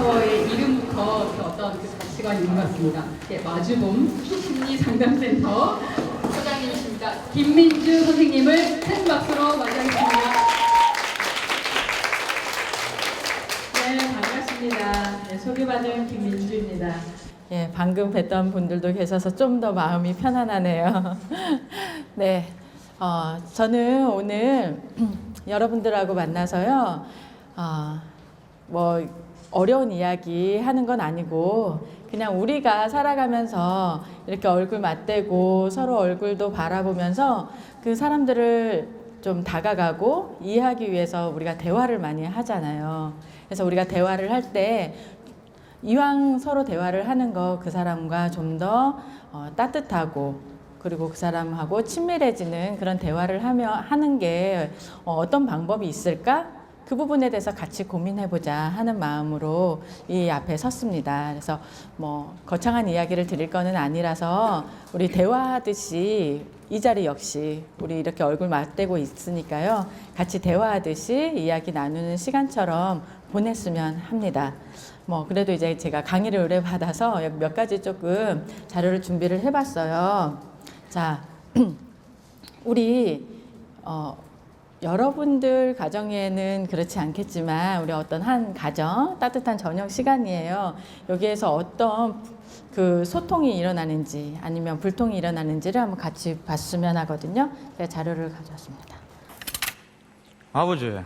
센터의 이름부터 어떤 그 가치가 있는 것 같습니다. 네, 마주봄 심리상담센터 소장님이십니다. 김민주 선생님을 큰 박수로 맞이하겠습니다. 네, 반갑습니다. 네, 소개받은 김민주입니다. 예, 방금 뵀던 분들도 계셔서 좀 더 마음이 편안하네요. 네, 저는 오늘 여러분들하고 만나서요, 뭐 어려운 이야기 하는 건 아니고 그냥 우리가 살아가면서 이렇게 얼굴 맞대고 서로 얼굴도 바라보면서 그 사람들을 좀 다가가고 이해하기 위해서 우리가 대화를 많이 하잖아요. 그래서 우리가 대화를 할 때 이왕 서로 대화를 하는 거 그 사람과 좀 더 따뜻하고 그리고 그 사람하고 친밀해지는 그런 대화를 하는 게 어떤 방법이 있을까? 그 부분에 대해서 같이 고민해보자 하는 마음으로 이 앞에 섰습니다. 그래서 뭐 거창한 이야기를 드릴 거는 아니라서 우리 대화하듯이 이 자리 역시 우리 이렇게 얼굴 맞대고 있으니까요. 같이 대화하듯이 이야기 나누는 시간처럼 보냈으면 합니다. 뭐 그래도 이제 제가 강의를 의뢰받아서 몇 가지 조금 자료를 준비를 해봤어요. 자, 우리 여러분들 가정에는 그렇지 않겠지만 우리 어떤 한 가정 따뜻한 저녁 시간이에요. 여기에서 어떤 그 소통이 일어나는지 아니면 불통이 일어나는지를 한번 같이 봤으면 하거든요. 제가 자료를 가져왔습니다. 아버지,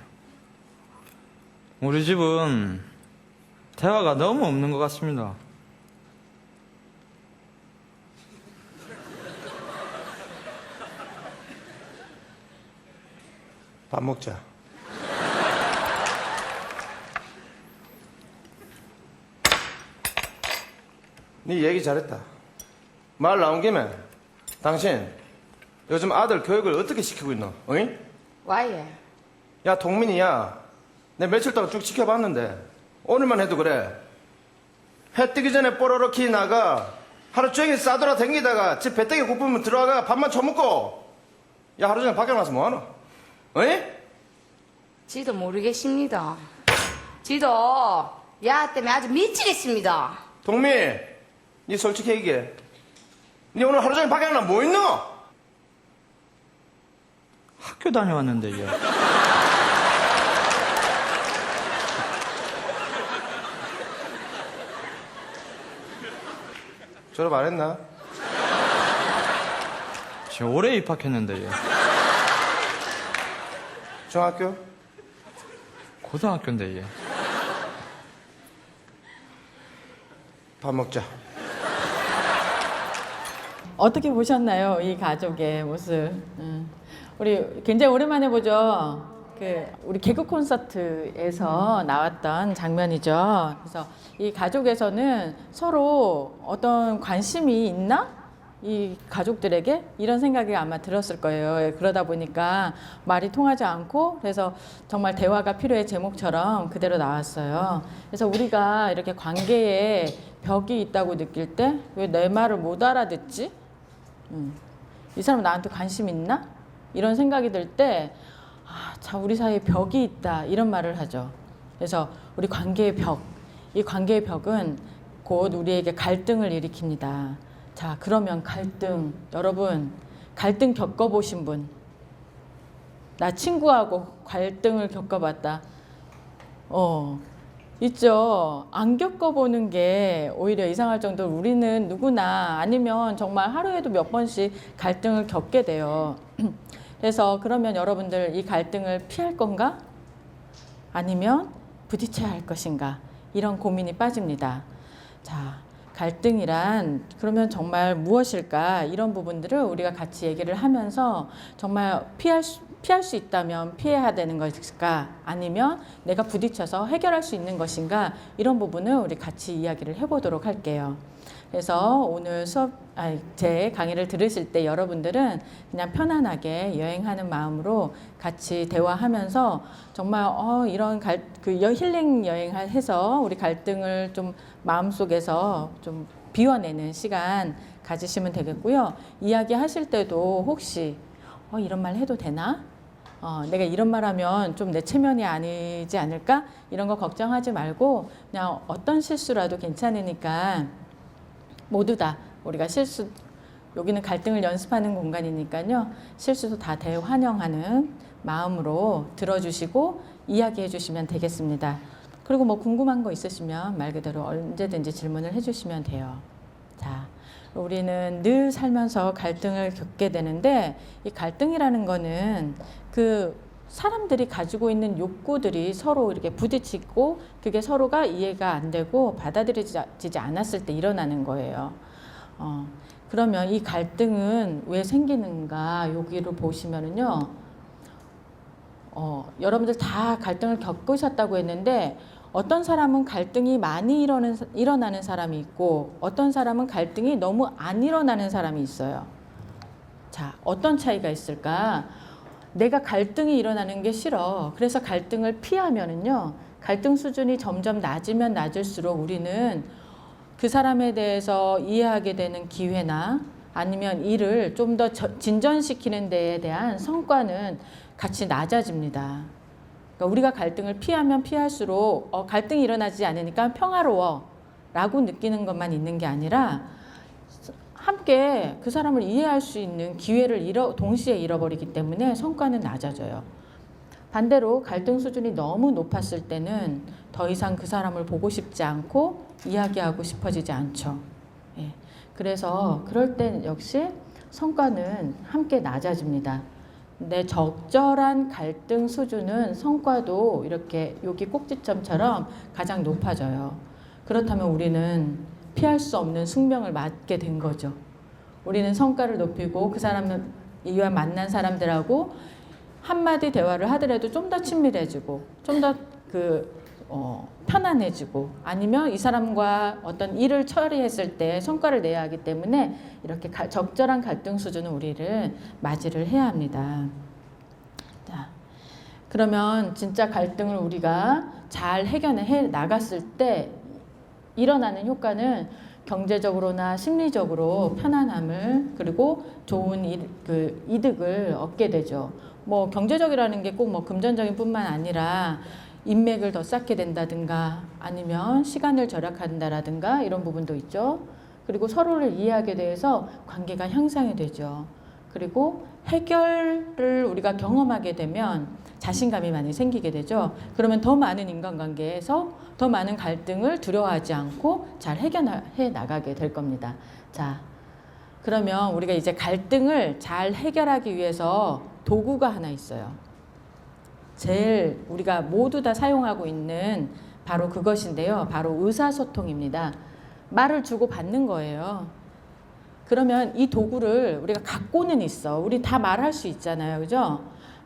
우리 집은 대화가 너무 없는 것 같습니다. 밥 먹자. 네 얘기 잘했다. 말 나온 김에 당신 요즘 아들 교육을 어떻게 시키고 있노? 어이? 와예. 야 동민이야. 내 며칠 동안 쭉 지켜봤는데 오늘만 해도 그래. 해 뜨기 전에 뽀로로키 나가 하루 종일 싸돌아 댕기다가 집 배때기 고프면 들어가 밥만 처먹고 야 하루 종일 밖에 나가서 뭐하노? 어이? 지도 모르겠습니다. 지도 야 때문에 아주 미치겠습니다. 동민, 니 솔직히 얘기해. 니 오늘 하루 종일 밖에 나가 뭐 있노? 학교 다녀왔는데, 얘. 졸업 안 했나? 지금 올해 입학했는데, 얘. 중학교? 고등학교인데, 얘. 밥 먹자. 어떻게 보셨나요? 이 가족의 모습. 우리 굉장히 오랜만에 보죠. 우리 개그 콘서트에서 나왔던 장면이죠. 그래서 이 가족에서는 서로 어떤 관심이 있나? 이 가족들에게 이런 생각이 아마 들었을 거예요. 그러다 보니까 말이 통하지 않고 그래서 정말 대화가 필요해 제목처럼 그대로 나왔어요. 그래서 우리가 이렇게 관계에 벽이 있다고 느낄 때 왜 내 말을 못 알아듣지? 이 사람 나한테 관심 있나? 이런 생각이 들 때 참 우리 사이에 벽이 있다 이런 말을 하죠. 그래서 우리 관계의 벽, 이 관계의 벽은 곧 우리에게 갈등을 일으킵니다. 자, 그러면 갈등, 여러분 갈등 겪어보신 분? 나 친구하고 갈등을 겪어봤다. 있죠. 안 겪어보는 게 오히려 이상할 정도로 우리는 누구나 아니면 정말 하루에도 몇 번씩 갈등을 겪게 돼요. 그래서 그러면 여러분들 이 갈등을 피할 건가? 아니면 부딪혀야 할 것인가? 이런 고민이 빠집니다. 자, 갈등이란 그러면 정말 무엇일까? 이런 부분들을 우리가 같이 얘기를 하면서 정말 피할 수 있다면 피해야 되는 것일까? 아니면 내가 부딪혀서 해결할 수 있는 것인가? 이런 부분을 우리 같이 이야기를 해보도록 할게요. 그래서 오늘 제 강의를 들으실 때 여러분들은 그냥 편안하게 여행하는 마음으로 같이 대화하면서 정말 이런 힐링 여행을 해서 우리 갈등을 좀 마음속에서 좀 비워내는 시간 가지시면 되겠고요. 이야기하실 때도 혹시 이런 말 해도 되나? 내가 이런 말 하면 좀 내 체면이 아니지 않을까? 이런 거 걱정하지 말고 그냥 어떤 실수라도 괜찮으니까 모두 다 우리가 실수, 여기는 갈등을 연습하는 공간이니까요. 실수도 다 대환영하는 마음으로 들어주시고 이야기해 주시면 되겠습니다. 그리고 뭐 궁금한 거 있으시면 말 그대로 언제든지 질문을 해 주시면 돼요. 자, 우리는 늘 살면서 갈등을 겪게 되는데 이 갈등이라는 거는 그 사람들이 가지고 있는 욕구들이 서로 이렇게 부딪히고 그게 서로가 이해가 안 되고 받아들여지지 않았을 때 일어나는 거예요. 그러면 이 갈등은 왜 생기는가 여기를 보시면은요. 여러분들 다 갈등을 겪으셨다고 했는데 어떤 사람은 갈등이 많이 일어나는 사람이 있고 어떤 사람은 갈등이 너무 안 일어나는 사람이 있어요. 자, 어떤 차이가 있을까? 내가 갈등이 일어나는 게 싫어. 그래서 갈등을 피하면은요. 갈등 수준이 점점 낮으면 낮을수록 우리는 그 사람에 대해서 이해하게 되는 기회나 아니면 일을 좀 더 진전시키는 데에 대한 성과는 같이 낮아집니다. 그러니까 우리가 갈등을 피하면 피할수록 갈등이 일어나지 않으니까 평화로워 라고 느끼는 것만 있는 게 아니라 함께 그 사람을 이해할 수 있는 기회를 동시에 잃어버리기 때문에 성과는 낮아져요. 반대로 갈등 수준이 너무 높았을 때는 더 이상 그 사람을 보고 싶지 않고 이야기하고 싶어지지 않죠. 예. 그래서 그럴 때 역시 성과는 함께 낮아집니다. 근데 적절한 갈등 수준은 성과도 이렇게 여기 꼭지점처럼 가장 높아져요. 그렇다면 우리는 피할 수 없는 숙명을 맞게 된 거죠. 우리는 성과를 높이고 그 사람을 이와 만난 사람들하고 한마디 대화를 하더라도 좀 더 친밀해지고 좀 더 편안해지고 아니면 이 사람과 어떤 일을 처리했을 때 성과를 내야 하기 때문에 이렇게 적절한 갈등 수준은 우리를 맞이를 해야 합니다. 자, 그러면 진짜 갈등을 우리가 잘 해결해 나갔을 때 일어나는 효과는 경제적으로나 심리적으로 편안함을 그리고 좋은 이득을 얻게 되죠. 뭐 경제적이라는 게 꼭 뭐 금전적인 뿐만 아니라 인맥을 더 쌓게 된다든가 아니면 시간을 절약한다라든가 이런 부분도 있죠. 그리고 서로를 이해하게 돼서 관계가 향상이 되죠. 그리고 해결을 우리가 경험하게 되면 자신감이 많이 생기게 되죠. 그러면 더 많은 인간관계에서 더 많은 갈등을 두려워하지 않고 잘 해결해 나가게 될 겁니다. 자, 그러면 우리가 이제 갈등을 잘 해결하기 위해서 도구가 하나 있어요. 제일 우리가 모두 다 사용하고 있는 바로 그것인데요. 바로 의사소통입니다. 말을 주고 받는 거예요. 그러면 이 도구를 우리가 갖고는 있어. 우리 다 말할 수 있잖아요. 그죠?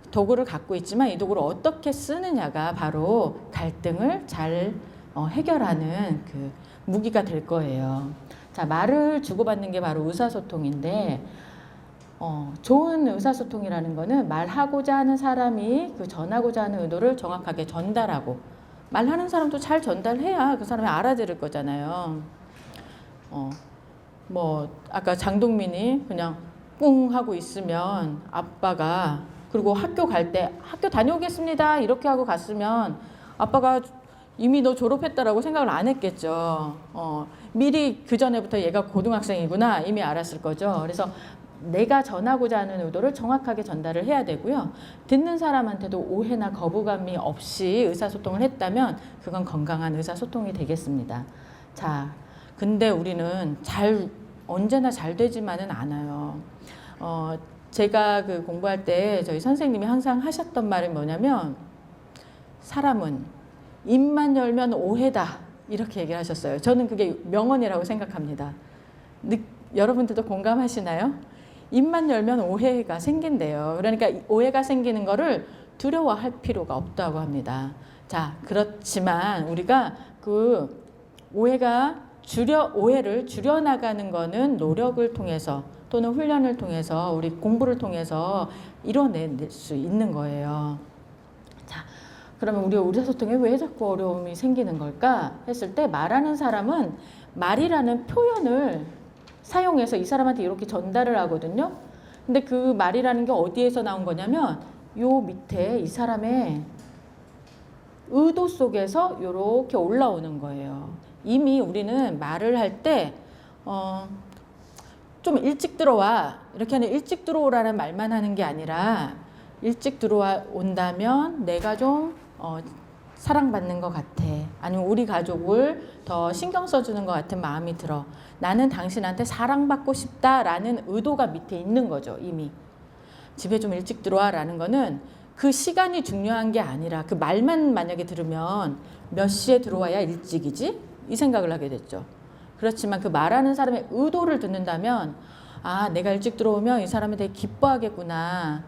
도구를 갖고 있지만 이 도구를 어떻게 쓰느냐가 바로 갈등을 잘 해결하는 그 무기가 될 거예요. 자, 말을 주고받는 게 바로 의사소통인데 좋은 의사소통이라는 거는 말하고자 하는 사람이 그 전하고자 하는 의도를 정확하게 전달하고 말하는 사람도 잘 전달해야 그 사람이 알아들을 거잖아요. 뭐 아까 장동민이 그냥 뿡 하고 있으면 아빠가 그리고 학교 갈 때 학교 다녀오겠습니다 이렇게 하고 갔으면 아빠가 이미 너 졸업했다라고 생각을 안 했겠죠. 미리 그 전에부터 얘가 고등학생이구나 이미 알았을 거죠. 그래서 내가 전하고자 하는 의도를 정확하게 전달을 해야 되고요. 듣는 사람한테도 오해나 거부감이 없이 의사소통을 했다면 그건 건강한 의사소통이 되겠습니다. 자, 근데 우리는 언제나 잘 되지만은 않아요. 제가 그 공부할 때 저희 선생님이 항상 하셨던 말이 뭐냐면 사람은 입만 열면 오해다 이렇게 얘기를 하셨어요. 저는 그게 명언이라고 생각합니다. 여러분들도 공감하시나요? 입만 열면 오해가 생긴대요. 그러니까 오해가 생기는 거를 두려워할 필요가 없다고 합니다. 자, 그렇지만 우리가 그 오해를 줄여나가는 거는 노력을 통해서 또는 훈련을 통해서 우리 공부를 통해서 이뤄낼 수 있는 거예요. 자, 그러면 우리 의사소통에 왜 자꾸 어려움이 생기는 걸까 했을 때 말하는 사람은 말이라는 표현을 사용해서 이 사람한테 이렇게 전달을 하거든요. 근데 그 말이라는 게 어디에서 나온 거냐면 요 밑에 이 사람의 의도 속에서 이렇게 올라오는 거예요. 이미 우리는 말을 할 때 좀 일찍 들어와 이렇게 하는 일찍 들어오라는 말만 하는 게 아니라 일찍 들어와 온다면 내가 좀 사랑받는 것 같아. 아니면 우리 가족을 더 신경 써주는 것 같은 마음이 들어. 나는 당신한테 사랑받고 싶다라는 의도가 밑에 있는 거죠. 이미. 집에 좀 일찍 들어와라는 거는 그 시간이 중요한 게 아니라 그 말만 만약에 들으면 몇 시에 들어와야 일찍이지? 이 생각을 하게 됐죠. 그렇지만 그 말하는 사람의 의도를 듣는다면 아, 내가 일찍 들어오면 이 사람이 되게 기뻐하겠구나.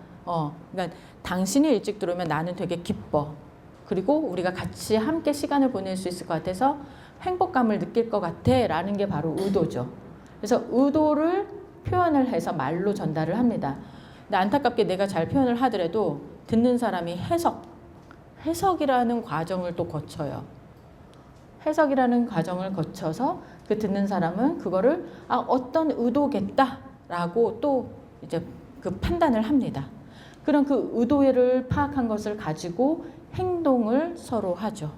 그러니까 당신이 일찍 들어오면 나는 되게 기뻐. 그리고 우리가 같이 함께 시간을 보낼 수 있을 것 같아서 행복감을 느낄 것 같아 라는 게 바로 의도죠. 그래서 의도를 표현을 해서 말로 전달을 합니다. 근데 안타깝게 내가 잘 표현을 하더라도 듣는 사람이 해석이라는 과정을 또 거쳐요. 해석이라는 과정을 거쳐서 그 듣는 사람은 그거를 어떤 의도겠다라고 또 이제 그 판단을 합니다. 그런 그 의도를 파악한 것을 가지고 행동을 서로 하죠.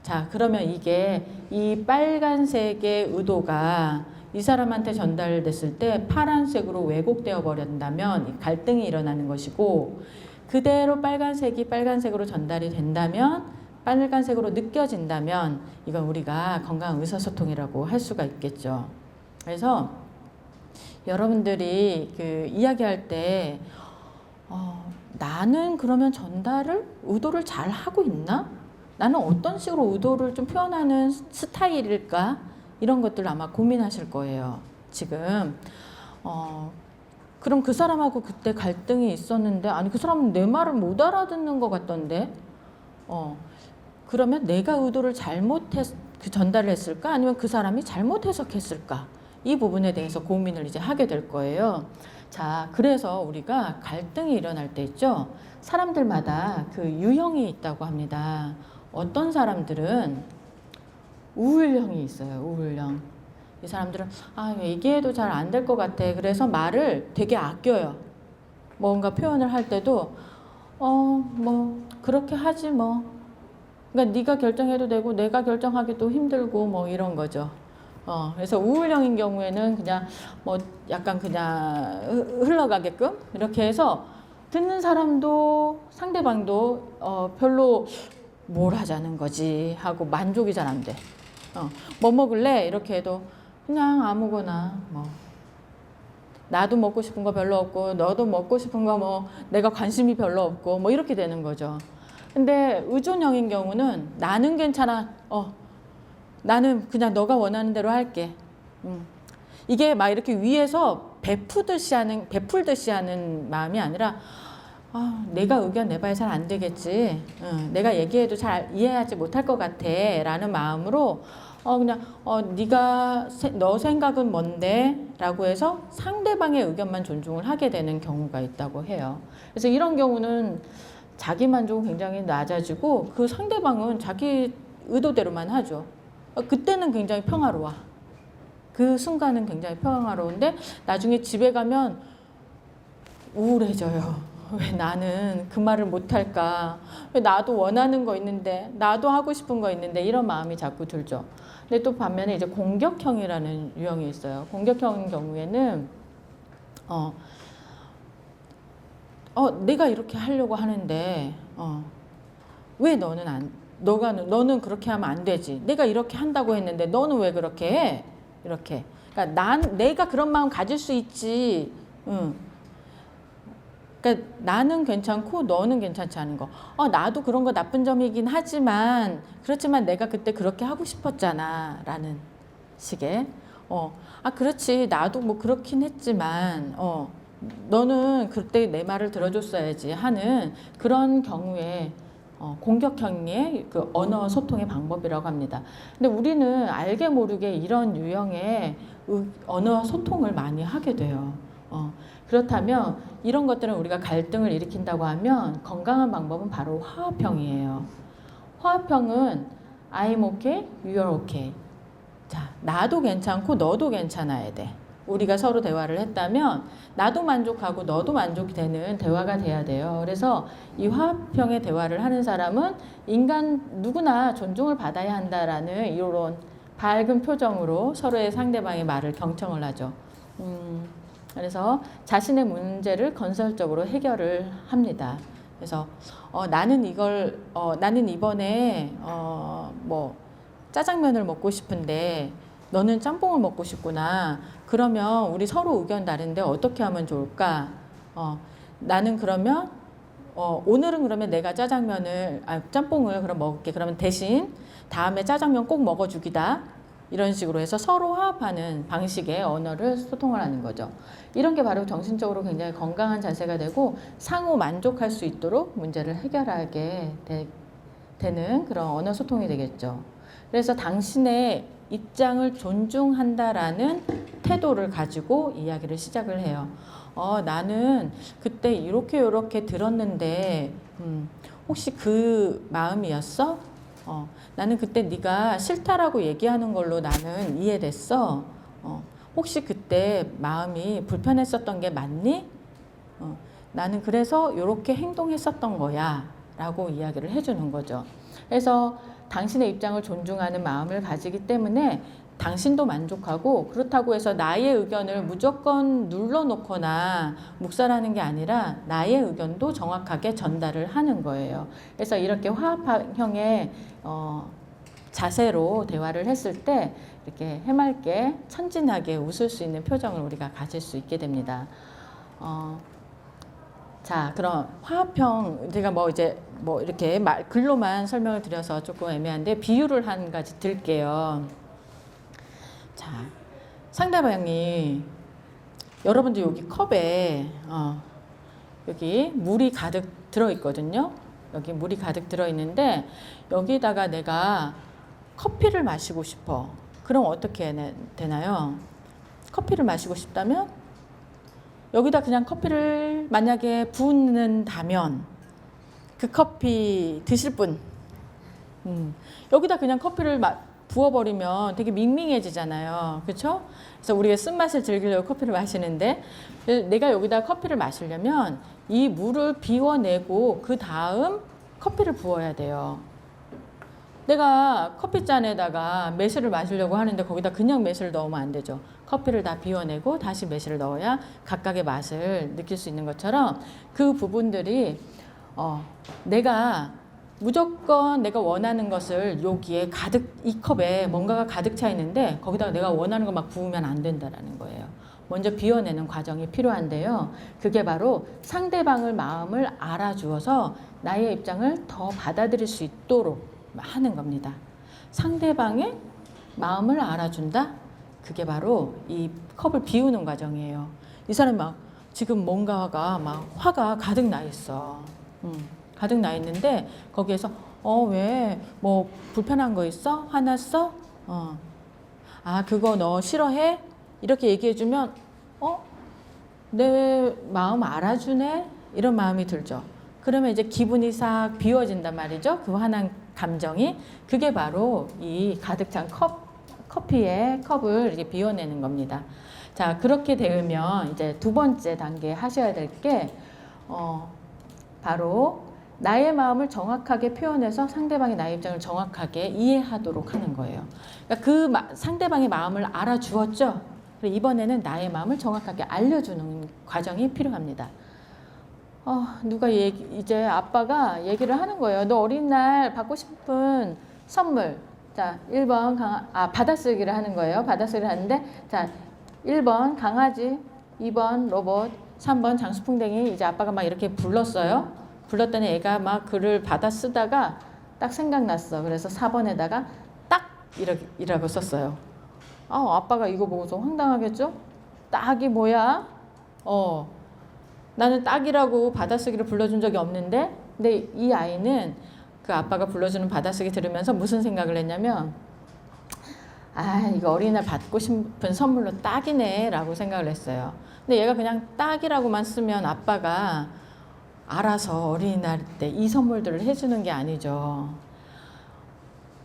자, 그러면 이게 이 빨간색의 의도가 이 사람한테 전달됐을 때 파란색으로 왜곡되어 버린다면 갈등이 일어나는 것이고 그대로 빨간색이 빨간색으로 전달이 된다면 빨간색으로 느껴진다면 이건 우리가 건강한 의사소통이라고 할 수가 있겠죠. 그래서 여러분들이 그 이야기할 때 나는 그러면 의도를 잘 하고 있나? 나는 어떤 식으로 의도를 좀 표현하는 스타일일까? 이런 것들 아마 고민하실 거예요. 지금 그럼 그 사람하고 그때 갈등이 있었는데 아니 그 사람은 내 말을 못 알아듣는 것 같던데 그러면 내가 의도를 전달을 했을까? 아니면 그 사람이 잘못 해석했을까? 이 부분에 대해서 고민을 이제 하게 될 거예요. 자, 그래서 우리가 갈등이 일어날 때 있죠. 사람들마다 그 유형이 있다고 합니다. 어떤 사람들은 우울형이 있어요. 우울형. 이 사람들은 얘기해도 잘 안 될 것 같아. 그래서 말을 되게 아껴요. 뭔가 표현을 할 때도 뭐 그렇게 하지 뭐. 그러니까 네가 결정해도 되고 내가 결정하기도 힘들고 뭐 이런 거죠. 그래서 우울형인 경우에는 그냥 뭐 약간 그냥 흘러가게끔 이렇게 해서 듣는 사람도 상대방도 별로 뭘 하자는 거지 하고 만족이 잘 안 돼. 뭐 먹을래? 이렇게 해도 그냥 아무거나 뭐 나도 먹고 싶은 거 별로 없고 너도 먹고 싶은 거 뭐 내가 관심이 별로 없고 뭐 이렇게 되는 거죠. 근데 의존형인 경우는 나는 괜찮아. 나는 그냥 너가 원하는 대로 할게. 이게 막 이렇게 위에서 베풀듯이 하는 마음이 아니라 내가 의견 내봐야 잘 안 되겠지. 내가 얘기해도 잘 이해하지 못할 것 같아. 라는 마음으로 그냥 네가 너 생각은 뭔데? 라고 해서 상대방의 의견만 존중을 하게 되는 경우가 있다고 해요. 그래서 이런 경우는 자기 만족은 굉장히 낮아지고 그 상대방은 자기 의도대로만 하죠. 그때는 굉장히 평화로워. 그 순간은 굉장히 평화로운데 나중에 집에 가면 우울해져요. 왜 나는 그 말을 못할까? 왜 나도 원하는 거 있는데 나도 하고 싶은 거 있는데 이런 마음이 자꾸 들죠. 근데 또 반면에 이제 공격형이라는 유형이 있어요. 공격형인 경우에는 내가 이렇게 하려고 하는데 왜 너는 그렇게 하면 안 되지. 내가 이렇게 한다고 했는데 너는 왜 그렇게 해? 이렇게. 그러니까 내가 그런 마음 가질 수 있지. 그러니까 나는 괜찮고 너는 괜찮지 않은 거. 나도 그런 거 나쁜 점이긴 하지만 그렇지만 내가 그때 그렇게 하고 싶었잖아 라는 식의 그렇지 나도 뭐 그렇긴 했지만 너는 그때 내 말을 들어줬어야지 하는 그런 경우에 공격형의 그 언어 소통의 방법이라고 합니다. 근데 우리는 알게 모르게 이런 유형의 언어 소통을 많이 하게 돼요. 그렇다면 이런 것들은 우리가 갈등을 일으킨다고 하면 건강한 방법은 바로 화합형이에요. 화합형은 I'm okay, you're okay. 자, 나도 괜찮고 너도 괜찮아야 돼. 우리가 서로 대화를 했다면 나도 만족하고 너도 만족이 되는 대화가 돼야 돼요. 그래서 이 화합형의 대화를 하는 사람은 인간 누구나 존중을 받아야 한다라는 이런 밝은 표정으로 서로의 상대방의 말을 경청을 하죠. 그래서 자신의 문제를 건설적으로 해결을 합니다. 그래서 나는 이번에 뭐 짜장면을 먹고 싶은데 너는 짬뽕을 먹고 싶구나. 그러면 우리 서로 의견 다른데 어떻게 하면 좋을까? 나는 그러면 오늘은 그러면 내가 짬뽕을 그럼 먹을게. 그러면 대신 다음에 짜장면 꼭 먹어주기다. 이런 식으로 해서 서로 화합하는 방식의 언어를 소통을 하는 거죠. 이런 게 바로 정신적으로 굉장히 건강한 자세가 되고 상호 만족할 수 있도록 문제를 해결하게 되는 그런 언어 소통이 되겠죠. 그래서 당신의 입장을 존중한다라는 태도를 가지고 이야기를 시작을 해요. 나는 그때 이렇게 들었는데 혹시 그 마음이었어? 나는 그때 네가 싫다라고 얘기하는 걸로 나는 이해됐어. 혹시 그때 마음이 불편했었던 게 맞니? 나는 그래서 이렇게 행동했었던 거야 라고 이야기를 해주는 거죠. 그래서 당신의 입장을 존중하는 마음을 가지기 때문에 당신도 만족하고, 그렇다고 해서 나의 의견을 무조건 눌러놓거나 묵살하는 게 아니라 나의 의견도 정확하게 전달을 하는 거예요. 그래서 이렇게 화합형의 자세로 대화를 했을 때 이렇게 해맑게 천진하게 웃을 수 있는 표정을 우리가 가질 수 있게 됩니다. 자, 그럼 화합형, 제가 이렇게 글로만 설명을 드려서 조금 애매한데 비유를 한 가지 드릴게요. 자, 상대방이 여러분들 여기 컵에 여기 물이 가득 들어 있거든요. 여기 물이 가득 들어 있는데 여기다가 내가 커피를 마시고 싶어. 그럼 어떻게 되나요? 커피를 마시고 싶다면 여기다 그냥 커피를 만약에 붓는다면 그 커피 드실 분, 여기다 그냥 커피를 부어버리면 되게 밍밍해지잖아요. 그렇죠? 그래서 우리가 쓴맛을 즐기려고 커피를 마시는데 내가 여기다 커피를 마시려면 이 물을 비워내고 그 다음 커피를 부어야 돼요. 내가 커피잔에다가 매실을 마시려고 하는데 거기다 그냥 매실을 넣으면 안 되죠. 커피를 다 비워내고 다시 매실을 넣어야 각각의 맛을 느낄 수 있는 것처럼 그 부분들이 내가 무조건 내가 원하는 것을 여기에 이 컵에 뭔가가 가득 차 있는데 거기다가 내가 원하는 거 막 부으면 안 된다라는 거예요. 먼저 비워내는 과정이 필요한데요. 그게 바로 상대방의 마음을 알아주어서 나의 입장을 더 받아들일 수 있도록 하는 겁니다. 상대방의 마음을 알아준다? 그게 바로 이 컵을 비우는 과정이에요. 이 사람이 지금 뭔가가 화가 가득 나 있어. 가득 나 있는데 거기에서 왜 뭐 불편한 거 있어? 화났어? 그거 너 싫어해? 이렇게 얘기해주면 내 마음 알아주네? 이런 마음이 들죠. 그러면 이제 기분이 싹 비워진단 말이죠. 그 화난 감정이. 그게 바로 이 가득 찬 커피의 컵을 이렇게 비워내는 겁니다. 자, 그렇게 되면 이제 두 번째 단계 하셔야 될 게 바로 나의 마음을 정확하게 표현해서 상대방이 나의 입장을 정확하게 이해하도록 하는 거예요. 그러니까 상대방의 마음을 알아주었죠. 그리고 이번에는 나의 마음을 정확하게 알려주는 과정이 필요합니다. 누가 이제 아빠가 얘기를 하는 거예요. 너 어린날 받고 싶은 선물. 자, 1번 받아쓰기를 하는 거예요. 받아쓰기를 하는데, 자, 1번 강아지, 2번 로봇, 3번 장수풍뎅이. 이제 아빠가 막 이렇게 불렀어요. 불렀더니 애가 막 글을 받아 쓰다가 딱 생각났어. 그래서 4번에다가 딱 이라고 썼어요. 아빠가 이거 보고서 황당하겠죠? 딱이 뭐야? 나는 딱이라고 받아쓰기를 불러준 적이 없는데, 근데 이 아이는 그 아빠가 불러주는 받아쓰기 들으면서 무슨 생각을 했냐면, 이거 어린이날 받고 싶은 선물로 딱이네 라고 생각을 했어요. 근데 얘가 그냥 딱이라고만 쓰면 아빠가 알아서 어린이날 때 이 선물들을 해주는 게 아니죠.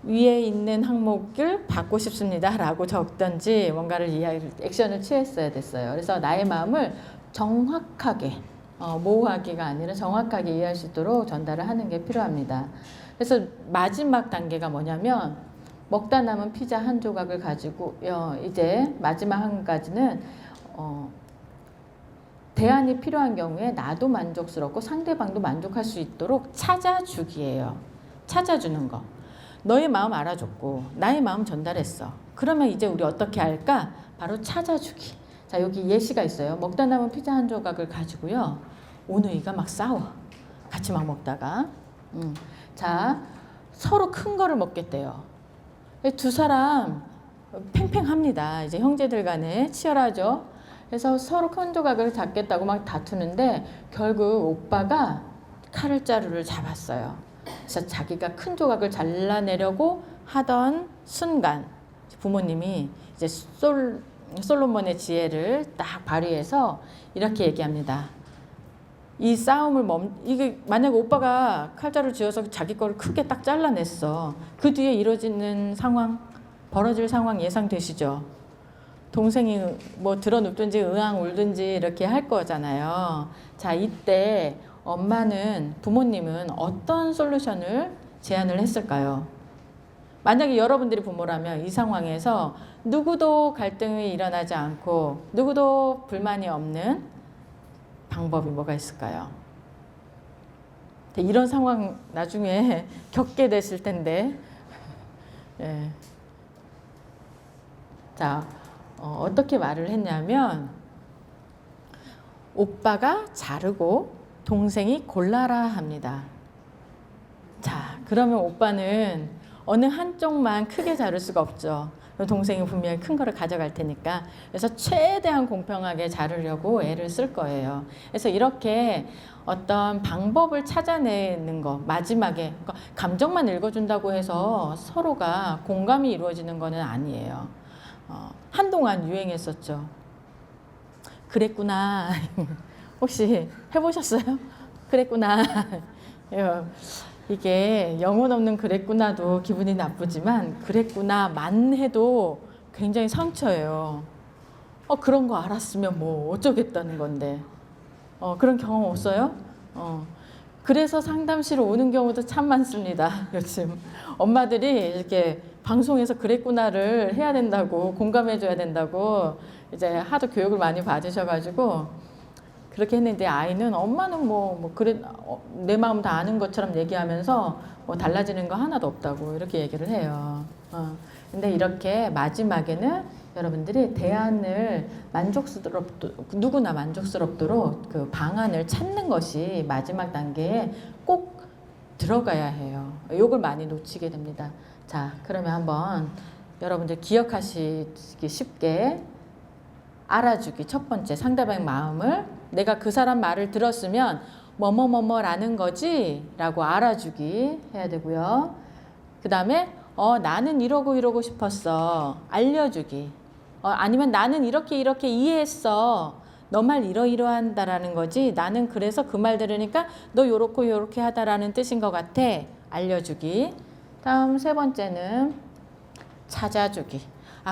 위에 있는 항목을 받고 싶습니다라고 적던지 뭔가를 액션을 취했어야 됐어요. 그래서 나의 마음을 정확하게 모호하기가 아니라 정확하게 이해할 수 있도록 전달을 하는 게 필요합니다. 그래서 마지막 단계가 뭐냐면 먹다 남은 피자 한 조각을 가지고 이제 마지막 한 가지는 대안이 필요한 경우에 나도 만족스럽고 상대방도 만족할 수 있도록 찾아주기예요. 찾아주는 거. 너의 마음 알아줬고 나의 마음 전달했어. 그러면 이제 우리 어떻게 할까? 바로 찾아주기. 자, 여기 예시가 있어요. 먹다 남은 피자 한 조각을 가지고요. 오누이가 막 싸워. 같이 막 먹다가. 자, 서로 큰 거를 먹겠대요. 두 사람 팽팽합니다. 이제 형제들 간에 치열하죠. 그래서 서로 큰 조각을 잡겠다고 막 다투는데 결국 오빠가 칼을 자루를 잡았어요. 그래서 자기가 큰 조각을 잘라내려고 하던 순간 부모님이 이제 솔로몬의 지혜를 딱 발휘해서 이렇게 얘기합니다. 이 싸움을 이게 만약에 오빠가 칼자루 쥐어서 자기 거를 크게 딱 잘라냈어. 그 뒤에 이루어지는 상황, 벌어질 상황 예상되시죠? 동생이 뭐 드러눕든지 으앙 울든지 이렇게 할 거잖아요. 자, 이때 부모님은 어떤 솔루션을 제안을 했을까요? 만약에 여러분들이 부모라면 이 상황에서 누구도 갈등이 일어나지 않고 누구도 불만이 없는 방법이 뭐가 있을까요? 이런 상황 나중에 겪게 되실 텐데, 예. 자, 어떻게 말을 했냐면 오빠가 자르고 동생이 골라라 합니다. 자, 그러면 오빠는 어느 한쪽만 크게 자를 수가 없죠. 동생이 분명히 큰 거를 가져갈 테니까. 그래서 최대한 공평하게 자르려고 애를 쓸 거예요. 그래서 이렇게 어떤 방법을 찾아내는 거, 마지막에 그러니까 감정만 읽어준다고 해서 서로가 공감이 이루어지는 거는 아니에요. 한동안 유행했었죠. 그랬구나. 혹시 해보셨어요? 그랬구나. 이게 영혼 없는 그랬구나도 기분이 나쁘지만 그랬구나만 해도 굉장히 상처예요. 그런 거 알았으면 뭐 어쩌겠다는 건데. 그런 경험 없어요? 그래서 상담실에 오는 경우도 참 많습니다. 요즘 엄마들이 이렇게 방송에서 그랬구나를 해야 된다고 공감해 줘야 된다고 이제 하도 교육을 많이 받으셔가지고 그렇게 했는데 아이는 엄마는 그래 내 마음 다 아는 것처럼 얘기하면서 뭐 달라지는 거 하나도 없다고 이렇게 얘기를 해요. 근데 이렇게 마지막에는 여러분들이 대안을 누구나 만족스럽도록 그 방안을 찾는 것이 마지막 단계에 꼭 들어가야 해요. 이걸 많이 놓치게 됩니다. 자, 그러면 한번 여러분들 기억하시기 쉽게 알아주기. 첫 번째, 상대방의 마음을 내가 그 사람 말을 들었으면 뭐뭐뭐뭐라는 거지 라고 알아주기 해야 되고요. 그 다음에 나는 이러고 싶었어. 알려주기. 아니면 나는 이렇게 이해했어. 너 말 이러이러한다라는 거지. 나는 그래서 그 말 들으니까 너 요렇게 하다라는 뜻인 것 같아. 알려주기. 다음 세 번째는 찾아주기.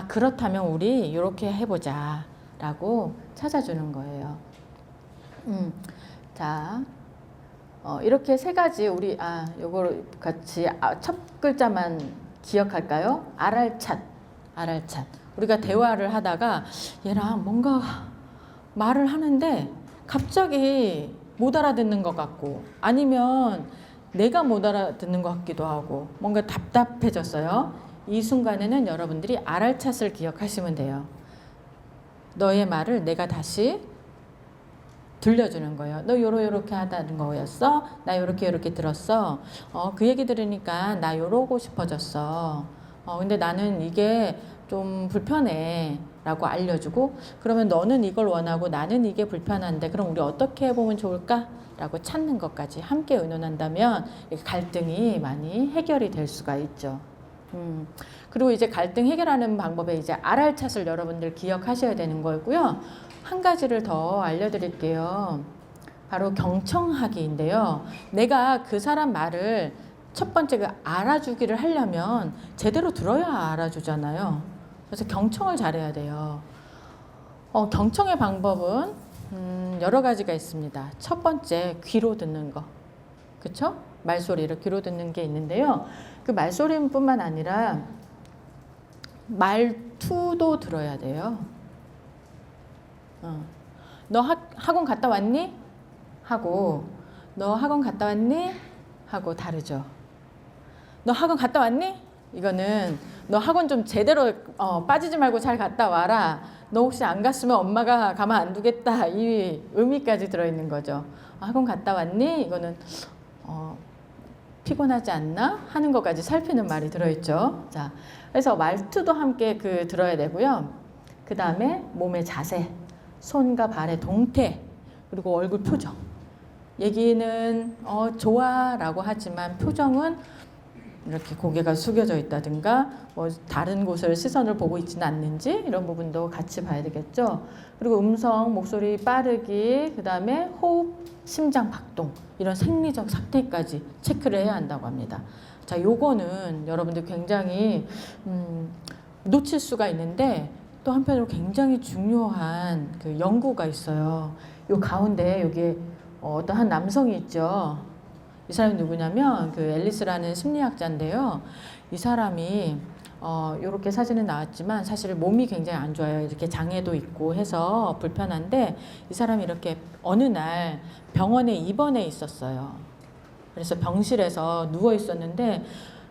그렇다면 우리 요렇게 해보자 라고 찾아주는 거예요. 자, 이렇게 세 가지 우리 요거를 같이 첫 글자만 기억할까요? 알알찻. 우리가 대화를 하다가 얘랑 뭔가 말을 하는데 갑자기 못 알아듣는 것 같고 아니면 내가 못 알아듣는 것 같기도 하고 뭔가 답답해졌어요. 이 순간에는 여러분들이 알알찻을 기억하시면 돼요. 너의 말을 내가 다시 들려주는 거예요. 너 요렇게 하다는 거였어? 나 요렇게 들었어. 그 얘기 들으니까 나 요러고 싶어졌어. 근데 나는 이게 좀 불편해 라고 알려주고 그러면 너는 이걸 원하고 나는 이게 불편한데 그럼 우리 어떻게 해보면 좋을까? 라고 찾는 것까지 함께 의논한다면 갈등이 많이 해결이 될 수가 있죠. 그리고 이제 갈등 해결하는 방법에 이제 알알찻을 여러분들 기억하셔야 되는 거고요. 한 가지를 더 알려드릴게요. 바로 경청하기인데요. 내가 그 사람 말을 첫 번째 그 알아주기를 하려면 제대로 들어야 알아주잖아요. 그래서 경청을 잘해야 돼요. 경청의 방법은 여러 가지가 있습니다. 첫 번째, 귀로 듣는 거. 그쵸? 말소리를 귀로 듣는 게 있는데요. 그 말소리뿐만 아니라 말투도 들어야 돼요. 너 학원 갔다 왔니? 하고 너 학원 갔다 왔니? 하고 다르죠. 너 학원 갔다 왔니? 이거는 너 학원 좀 제대로 빠지지 말고 잘 갔다 와라. 너 혹시 안 갔으면 엄마가 가만 안 두겠다. 이 의미까지 들어있는 거죠. 학원 갔다 왔니? 이거는 피곤하지 않나? 하는 것까지 살피는 말이 들어있죠. 자, 그래서 말투도 함께 들어야 되고요. 그 다음에 몸의 자세, 손과 발의 동태, 그리고 얼굴 표정. 얘기는 좋아 라고 하지만 표정은 이렇게 고개가 숙여져 있다든가 뭐 다른 곳을 시선을 보고 있지는 않는지 이런 부분도 같이 봐야 되겠죠. 그리고 음성, 목소리 빠르기, 그 다음에 호흡, 심장 박동 이런 생리적 상태까지 체크를 해야 한다고 합니다. 자, 요거는 여러분들 굉장히 놓칠 수가 있는데 또 한편으로 굉장히 중요한 그 연구가 있어요. 요 가운데 여기 어떤 한 남성이 있죠. 이 사람이 누구냐면 그 앨리스라는 심리학자인데요. 이 사람이 이렇게 사진은 나왔지만 사실 몸이 굉장히 안 좋아요. 이렇게 장애도 있고 해서 불편한데 이 사람이 이렇게 어느 날 병원에 입원해 있었어요. 그래서 병실에서 누워 있었는데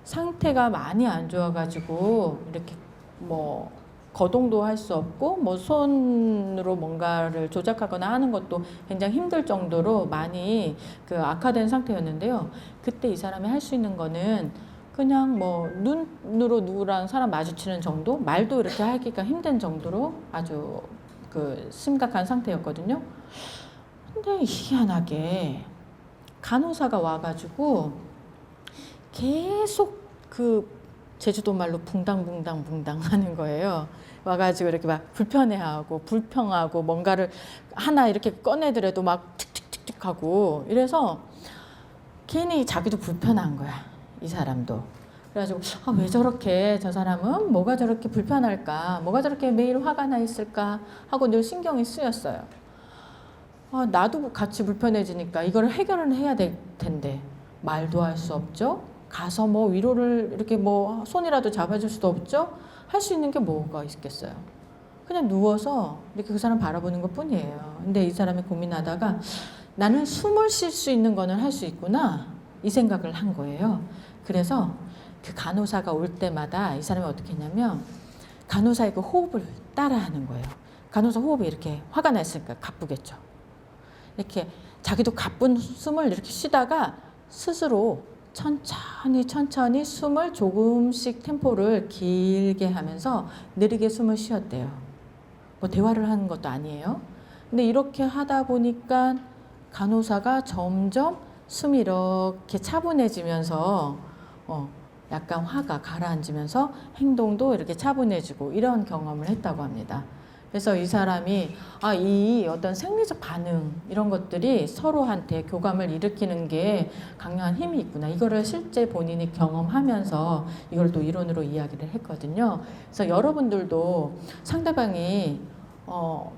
상태가 많이 안 좋아가지고 이렇게 뭐 거동도 할 수 없고 뭐 손으로 뭔가를 조작하거나 하는 것도 굉장히 힘들 정도로 많이 악화된 상태였는데요. 그때 이 사람이 할 수 있는 거는 그냥 뭐 눈으로 누구랑 사람 마주치는 정도, 말도 이렇게 하기가 힘든 정도로 아주 심각한 상태였거든요. 근데 희한하게 간호사가 와가지고 계속 제주도 말로 붕당붕당 하는 거예요. 와가지고 이렇게 막 불편해하고 불평하고 뭔가를 하나 이렇게 꺼내더라도 막 틱틱틱틱 하고 이래서 괜히 자기도 불편한 거야. 이 사람도. 그래가지고 왜 저렇게 저 사람은 뭐가 저렇게 불편할까? 뭐가 저렇게 매일 화가 나 있을까? 하고 늘 신경이 쓰였어요. 나도 같이 불편해지니까 이걸 해결을 해야 될 텐데 말도 할 수 없죠. 가서 뭐 위로를 이렇게 뭐 손이라도 잡아줄 수도 없죠. 할 수 있는 게 뭐가 있겠어요. 그냥 누워서 이렇게 그 사람 바라보는 것 뿐이에요. 근데 이 사람이 고민하다가 나는 숨을 쉴 수 있는 거는 할 수 있구나 이 생각을 한 거예요. 그래서 그 간호사가 올 때마다 이 사람이 어떻게 했냐면 간호사의 그 호흡을 따라하는 거예요. 간호사 호흡이 이렇게 화가 났으니까 가쁘겠죠. 이렇게 자기도 가쁜 숨을 이렇게 쉬다가 스스로 천천히 숨을 조금씩 템포를 길게 하면서 느리게 숨을 쉬었대요. 뭐 대화를 하는 것도 아니에요. 근데 이렇게 하다 보니까 간호사가 점점 숨이 이렇게 차분해지면서 약간 화가 가라앉으면서 행동도 이렇게 차분해지고 이런 경험을 했다고 합니다. 그래서 이 사람이 이 어떤 생리적 반응 이런 것들이 서로한테 교감을 일으키는 게 강력한 힘이 있구나. 이거를 실제 본인이 경험하면서 이걸 또 이론으로 이야기를 했거든요. 그래서 여러분들도 상대방이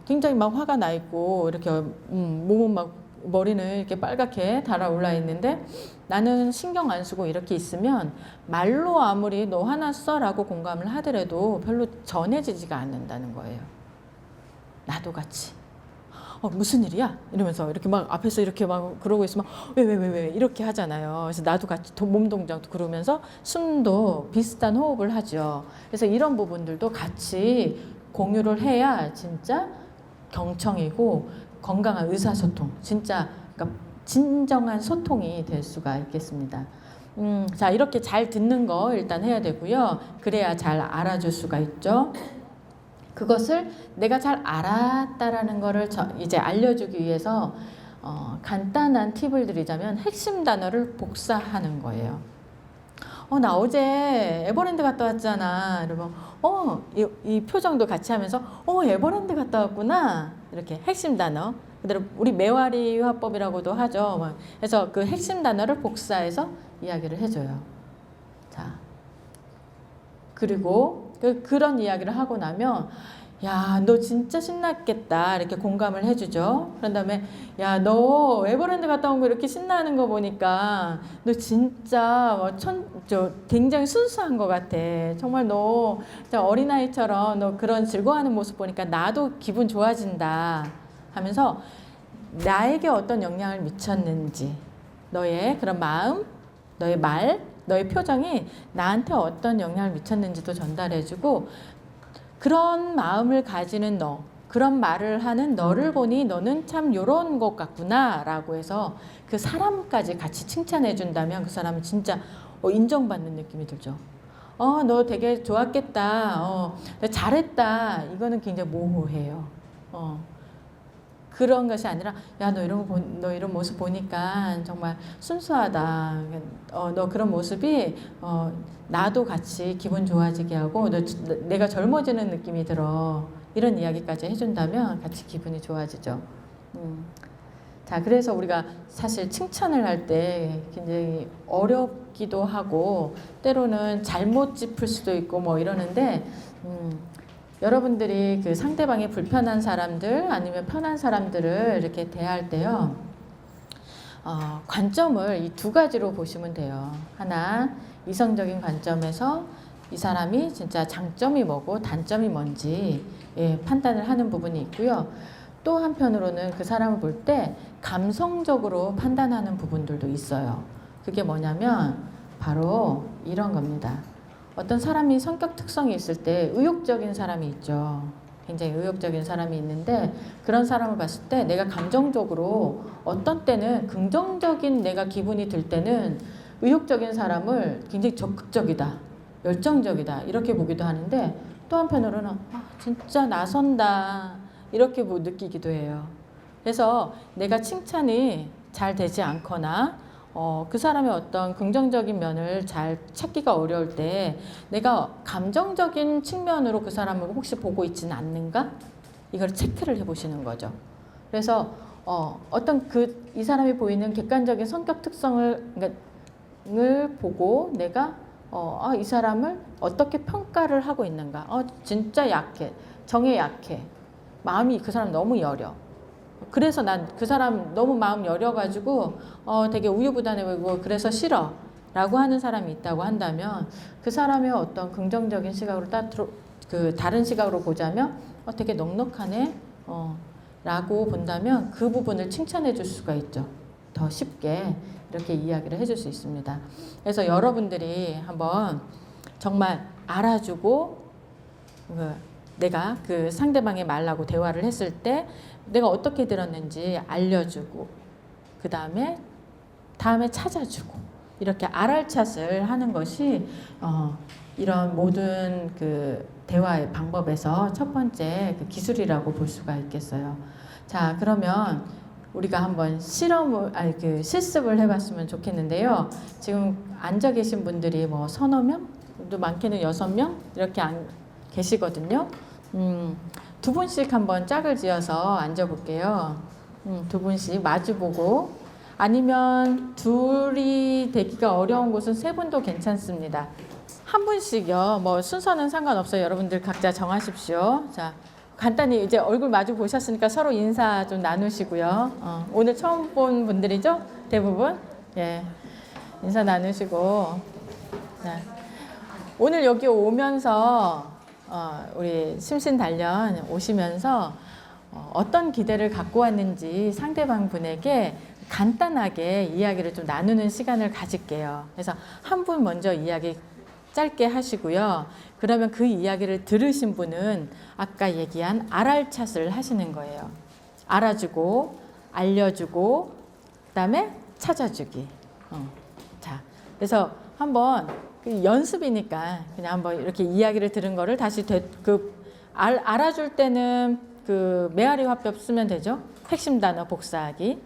굉장히 막 화가 나 있고 이렇게 몸은 막 머리는 이렇게 빨갛게 달아올라 있는데 나는 신경 안 쓰고 이렇게 있으면 말로 아무리 너 화났어? 라고 공감을 하더라도 별로 전해지지가 않는다는 거예요. 나도 같이 무슨 일이야? 이러면서 이렇게 막 앞에서 이렇게 막 그러고 있으면 왜 이렇게 하잖아요. 그래서 나도 같이 몸 동작도 그러면서 숨도 비슷한 호흡을 하죠. 그래서 이런 부분들도 같이 공유를 해야 진짜 경청이고 건강한 의사소통, 진짜 그러니까 진정한 소통이 될 수가 있겠습니다. 자, 이렇게 잘 듣는 거 일단 해야 되고요. 그래야 잘 알아줄 수가 있죠. 그것을 내가 잘 알았다라는 거를 이제 알려주기 위해서 간단한 팁을 드리자면 핵심 단어를 복사하는 거예요. 나 어제 에버랜드 갔다 왔잖아. 이러면 이 표정도 같이 하면서 에버랜드 갔다 왔구나. 이렇게 핵심 단어. 그대로 우리 매화리 화법이라고도 하죠. 그래서 그 핵심 단어를 복사해서 이야기를 해줘요. 자, 그리고 그런 이야기를 하고 나면 야, 너 진짜 신났겠다. 이렇게 공감을 해주죠. 그런 다음에 야, 너 에버랜드 갔다 온 거 이렇게 신나는 거 보니까 너 진짜 굉장히 순수한 것 같아. 정말 너 진짜 어린아이처럼 너 그런 즐거워하는 모습 보니까 나도 기분 좋아진다 하면서 나에게 어떤 영향을 미쳤는지 너의 그런 마음, 너의 말, 너의 표정이 나한테 어떤 영향을 미쳤는지도 전달해주고 그런 마음을 가지는 너, 그런 말을 하는 너를 보니 너는 참 요런 것 같구나 라고 해서 그 사람까지 같이 칭찬해 준다면 그 사람은 진짜 인정받는 느낌이 들죠. 너 되게 좋았겠다. 잘했다. 이거는 굉장히 모호해요. 그런 것이 아니라 야, 너 이런 모습 보니까 정말 순수하다. 너 그런 모습이 나도 같이 기분 좋아지게 하고 내가 젊어지는 느낌이 들어. 이런 이야기까지 해준다면 같이 기분이 좋아지죠. 자, 그래서 우리가 사실 칭찬을 할 때 굉장히 어렵기도 하고 때로는 잘못 짚을 수도 있고 뭐 이러는데 여러분들이 그 상대방이 불편한 사람들 아니면 편한 사람들을 이렇게 대할 때요, 관점을 이 두 가지로 보시면 돼요. 하나, 이성적인 관점에서 이 사람이 진짜 장점이 뭐고 단점이 뭔지 판단을 하는 부분이 있고요. 또 한편으로는 그 사람을 볼 때 감성적으로 판단하는 부분들도 있어요. 그게 뭐냐면 바로 이런 겁니다. 어떤 사람이 성격 특성이 있을 때 의욕적인 사람이 있죠. 굉장히 의욕적인 사람이 있는데 그런 사람을 봤을 때 내가 감정적으로 어떤 때는 긍정적인 내가 기분이 들 때는 의욕적인 사람을 굉장히 적극적이다, 열정적이다 이렇게 보기도 하는데 또 한편으로는 진짜 나선다 이렇게 느끼기도 해요. 그래서 내가 칭찬이 잘 되지 않거나 그 사람의 어떤 긍정적인 면을 잘 찾기가 어려울 때 내가 감정적인 측면으로 그 사람을 혹시 보고 있지는 않는가? 이걸 체크를 해보시는 거죠. 그래서 어떤 이 사람이 보이는 객관적인 성격 특성을 보고 내가 이 사람을 어떻게 평가를 하고 있는가? 진짜 약해, 정에 약해, 마음이 그 사람 너무 여려. 그래서 난 그 사람 너무 마음 여려가지고 되게 우유부단해 보이고 그래서 싫어 라고 하는 사람이 있다고 한다면 그 사람의 어떤 긍정적인 시각으로 다른 시각으로 보자면 되게 넉넉하네 라고 본다면 그 부분을 칭찬해 줄 수가 있죠. 더 쉽게 이렇게 이야기를 해줄 수 있습니다. 그래서 여러분들이 한번 정말 알아주고 내가 그 상대방의 말하고 대화를 했을 때 내가 어떻게 들었는지 알려주고 그 다음에 찾아주고 이렇게 알알찻을 하는 것이 이런 모든 그 대화의 방법에서 첫 번째 그 기술이라고 볼 수가 있겠어요. 자, 그러면 우리가 한번 실습을 해봤으면 좋겠는데요. 지금 앉아 계신 분들이 뭐 서너 명, 또 많게는 6명 이렇게 계시거든요. 두 분씩 한번 짝을 지어서 앉아볼게요. 두 분씩 마주보고 아니면 둘이 되기가 어려운 곳은 세 분도 괜찮습니다. 한 분씩요. 뭐 순서는 상관없어요. 여러분들 각자 정하십시오. 자, 간단히 이제 얼굴 마주 보셨으니까 서로 인사 좀 나누시고요. 오늘 처음 본 분들이죠? 대부분. 예, 인사 나누시고. 자, 오늘 여기 오면서 우리 심신단련 오시면서 어떤 기대를 갖고 왔는지 상대방 분에게 간단하게 이야기를 좀 나누는 시간을 가질게요. 그래서 한 분 먼저 이야기 짧게 하시고요. 그러면 그 이야기를 들으신 분은 아까 얘기한 알알찻을 하시는 거예요. 알아주고, 알려주고, 그다음에 찾아주기. 자, 그래서 한번 연습이니까 그냥 한번 이렇게 이야기를 들은 거를 다시 알아줄 때는 그 메아리 화법 쓰면 되죠. 핵심 단어 복사하기.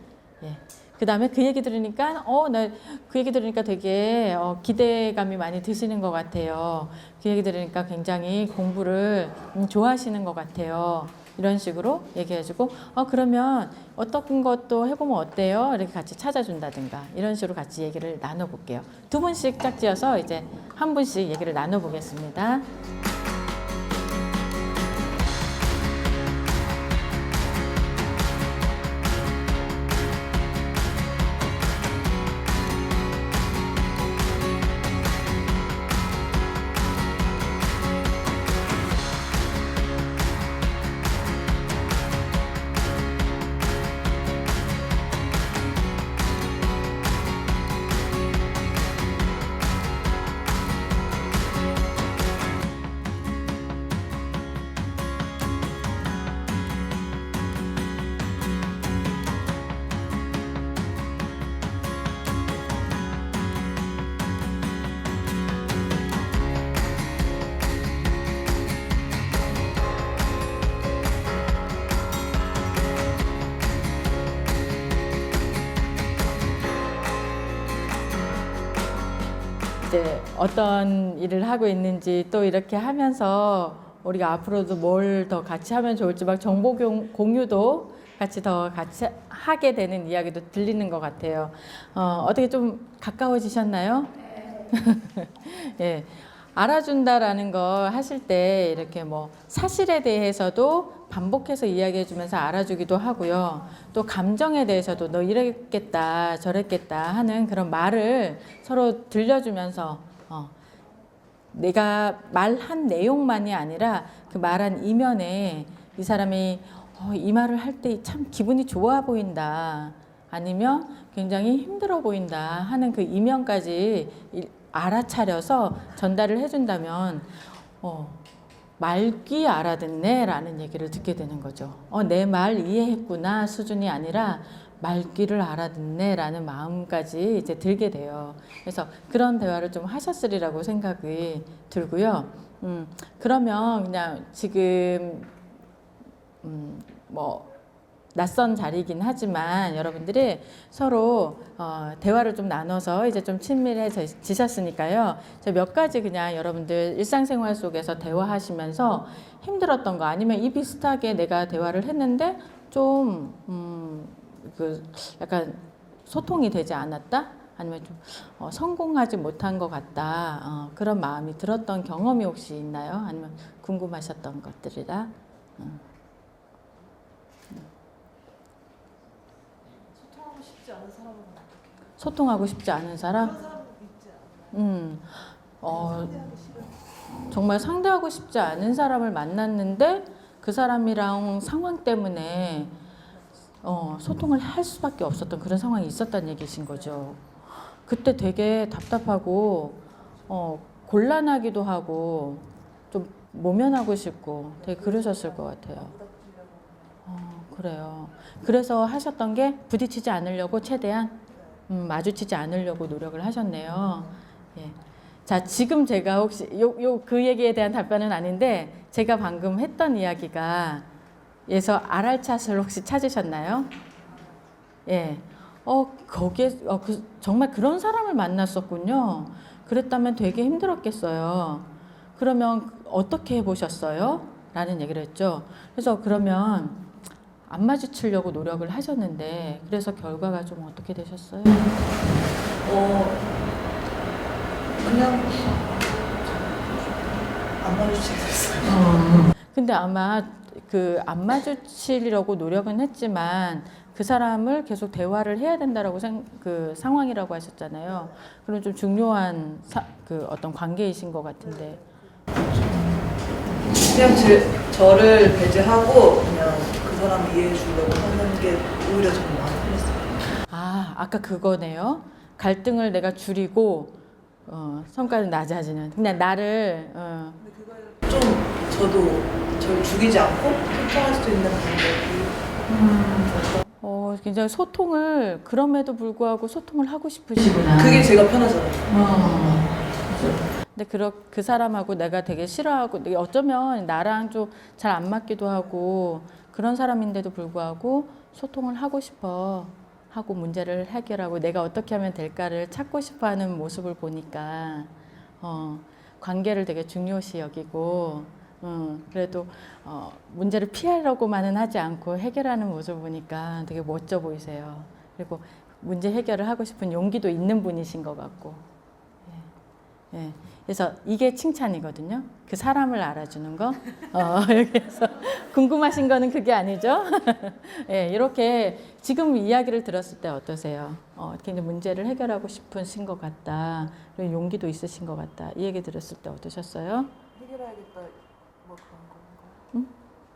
예. 그 다음에 그 얘기 들으니까 나 그 얘기 들으니까 되게 기대감이 많이 드시는 것 같아요. 그 얘기 들으니까 굉장히 공부를 좋아하시는 것 같아요. 이런 식으로 얘기해주고 그러면 어떤 것도 해보면 어때요? 이렇게 같이 찾아준다든가 이런 식으로 같이 얘기를 나눠볼게요. 두 분씩 짝지어서 이제 한 분씩 얘기를 나눠보겠습니다. 이제 어떤 일을 하고 있는지 또 이렇게 하면서 우리가 앞으로도 뭘 더 같이 하면 좋을지 막 정보 공유도 같이 하게 되는 이야기도 들리는 것 같아요. 어떻게 좀 가까워지셨나요? 예. 알아준다라는 거 하실 때 이렇게 뭐 사실에 대해서도 반복해서 이야기해 주면서 알아주기도 하고요. 또 감정에 대해서도 너 이랬겠다 저랬겠다 하는 그런 말을 서로 들려주면서 내가 말한 내용만이 아니라 그 말한 이면에 이 사람이 이 말을 할 때 참 기분이 좋아 보인다 아니면 굉장히 힘들어 보인다 하는 그 이면까지 알아차려서 전달을 해준다면 말귀 알아듣네 라는 얘기를 듣게 되는 거죠. 내 말 이해했구나 수준이 아니라 말귀를 알아듣네 라는 마음까지 이제 들게 돼요. 그래서 그런 대화를 좀 하셨으리라고 생각이 들고요. 그러면 그냥 지금 뭐 낯선 자리이긴 하지만 여러분들이 서로 대화를 좀 나눠서 이제 좀 친밀해지셨으니까요. 몇 가지 그냥 여러분들 일상생활 속에서 대화하시면서 힘들었던 거 아니면 이 비슷하게 내가 대화를 했는데 좀 약간 소통이 되지 않았다? 아니면 좀 성공하지 못한 것 같다. 그런 마음이 들었던 경험이 혹시 있나요? 아니면 궁금하셨던 것들이라? 소통하고 싶지 않은 사람? 정말 상대하고 싶지 않은 사람을 만났는데 그 사람이랑 상황 때문에 소통을 할 수밖에 없었던 그런 상황이 있었다는 얘기신 거죠. 그때 되게 답답하고 곤란하기도 하고 좀 모면하고 싶고 되게 그러셨을 것 같아요. 그래요. 그래서 하셨던 게 부딪히지 않으려고 최대한 마주치지 않으려고 노력을 하셨네요. 예. 자, 지금 제가 혹시 그 얘기에 대한 답변은 아닌데 제가 방금 했던 이야기가 에서 알알찻을 혹시 찾으셨나요? 예. 거기에 정말 그런 사람을 만났었군요. 그랬다면 되게 힘들었겠어요. 그러면 어떻게 해보셨어요? 라는 얘기를 했죠. 그래서 그러면 안 마주치려고 노력을 하셨는데 그래서 결과가 좀 어떻게 되셨어요? 그냥 안 마주치게 됐어요. 근데 아마 그 안 마주치려고 노력은 했지만 그 사람을 계속 대화를 해야 된다라고 그 상황이라고 하셨잖아요. 그럼 좀 중요한 그 어떤 관계이신 것 같은데. 그냥 저를 배제하고 그냥 그 사람 이해해 주려고 하는 게 오히려 좀 마음이 편했어요. 아까 그거네요. 갈등을 내가 줄이고 성과는 낮아지는. 그냥 나를 좀 저도 저를 죽이지 않고 소통할 수 있는 방법이 굉장히 소통을 그럼에도 불구하고 소통을 하고 싶으시구나. 그게 제가 편하잖아요. 근데 그 사람하고 내가 되게 싫어하고 어쩌면 나랑 좀 잘 안 맞기도 하고 그런 사람인데도 불구하고 소통을 하고 싶어 하고 문제를 해결하고 내가 어떻게 하면 될까를 찾고 싶어하는 모습을 보니까 관계를 되게 중요시 여기고 그래도 문제를 피하려고만은 하지 않고 해결하는 모습 보니까 되게 멋져 보이세요. 그리고 문제 해결을 하고 싶은 용기도 있는 분이신 것 같고. 예. 예. 그래서 이게 칭찬이거든요. 그 사람을 알아주는 거. 여기서 궁금하신 거는 그게 아니죠. 예, 이렇게 지금 이야기를 들었을 때 어떠세요? 굉장히 문제를 해결하고 싶으신 것 같다. 그리고 용기도 있으신 것 같다. 이 얘기 들었을 때 어떠셨어요? 해결해야겠다 뭐 그런 건가? 응?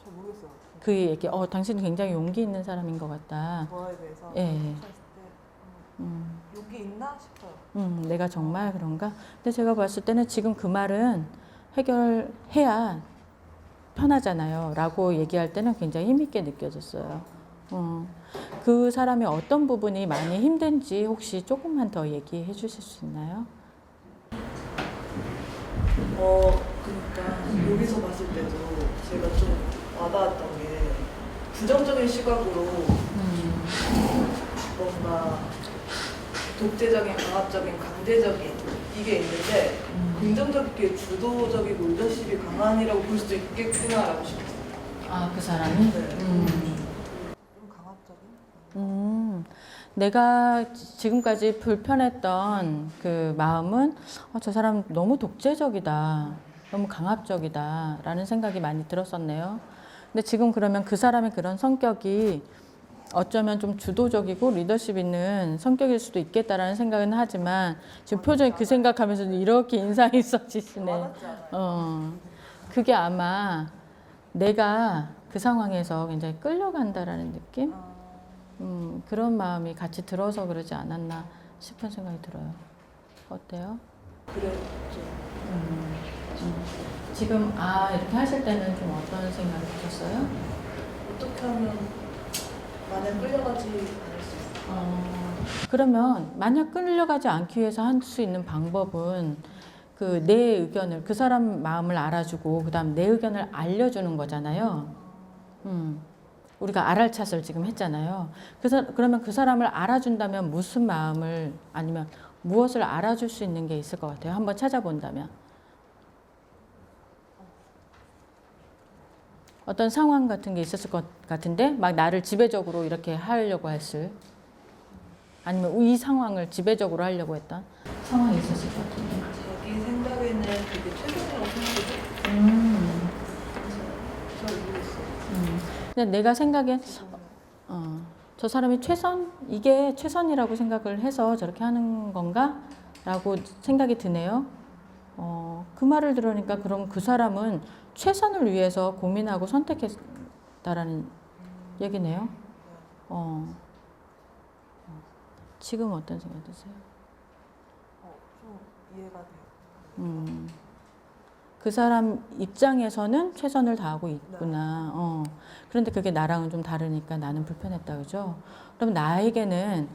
잘 모르겠어요. 그 얘기, 당신은 굉장히 용기 있는 사람인 것 같다. 저에 대해서 예. 생각했을 때 용기 있나 싶어요. 내가 정말 그런가? 근데 제가 봤을 때는 지금 그 말은 해결해야 편하잖아요. 라고 얘기할 때는 굉장히 힘있게 느껴졌어요. 그 사람의 어떤 부분이 많이 힘든지 혹시 조금만 더 얘기해 주실 수 있나요? 그러니까 여기서 봤을 때도 제가 좀 와닿았던 게 부정적인 시각으로 뭔가 독재적인, 강압적인, 강제적인 이게 있는데 긍정적이게 주도적이고 리더십이 강한이라고 볼 수도 있겠구나라고 싶었어요. 아, 그 사람이? 네. 좀 강압적인? 내가 지금까지 불편했던 그 마음은 저 사람 너무 독재적이다. 너무 강압적이다. 라는 생각이 많이 들었었네요. 근데 지금 그러면 그 사람의 그런 성격이 어쩌면 좀 주도적이고 리더십 있는 성격일 수도 있겠다라는 생각은 하지만 지금 표정이 그 생각하면서도 이렇게 인상이 써지시네. 그게 아마 내가 그 상황에서 굉장히 끌려간다라는 느낌? 그런 마음이 같이 들어서 그러지 않았나 싶은 생각이 들어요. 어때요? 그랬죠. 지금 이렇게 하실 때는 좀 어떤 생각이 드셨어요? 어떻게 하면 만약 끌려가지 않을 수 있어요? 그러면 만약 끌려가지 않기 위해서 할 수 있는 방법은 그 내 의견을 그 사람 마음을 알아주고 그다음 내 의견을 알려주는 거잖아요. 우리가 알알찻을 지금 했잖아요. 그러면 그 사람을 알아준다면 무슨 마음을 아니면 무엇을 알아줄 수 있는 게 있을 것 같아요. 한번 찾아본다면. 어떤 상황 같은 게 있었을 것 같은데 막 나를 지배적으로 이렇게 하려고 했을 아니면 이 상황을 지배적으로 하려고 했던 상황이 있었을 것 같은데 자기 생각에는 그게 최선이라고 생각해요. 잘 모르겠어요. 근데 내가 생각엔 저 사람이 이게 최선이라고 생각을 해서 저렇게 하는 건가? 라고 생각이 드네요. 그 말을 들으니까 그럼 그 사람은 최선을 위해서 고민하고 선택했다라는 얘기네요. 지금 어떤 생각 드세요? 좀 이해가 돼요. 그 사람 입장에서는 최선을 다하고 있구나. 그런데 그게 나랑은 좀 다르니까 나는 불편했다, 그죠? 그럼 나에게는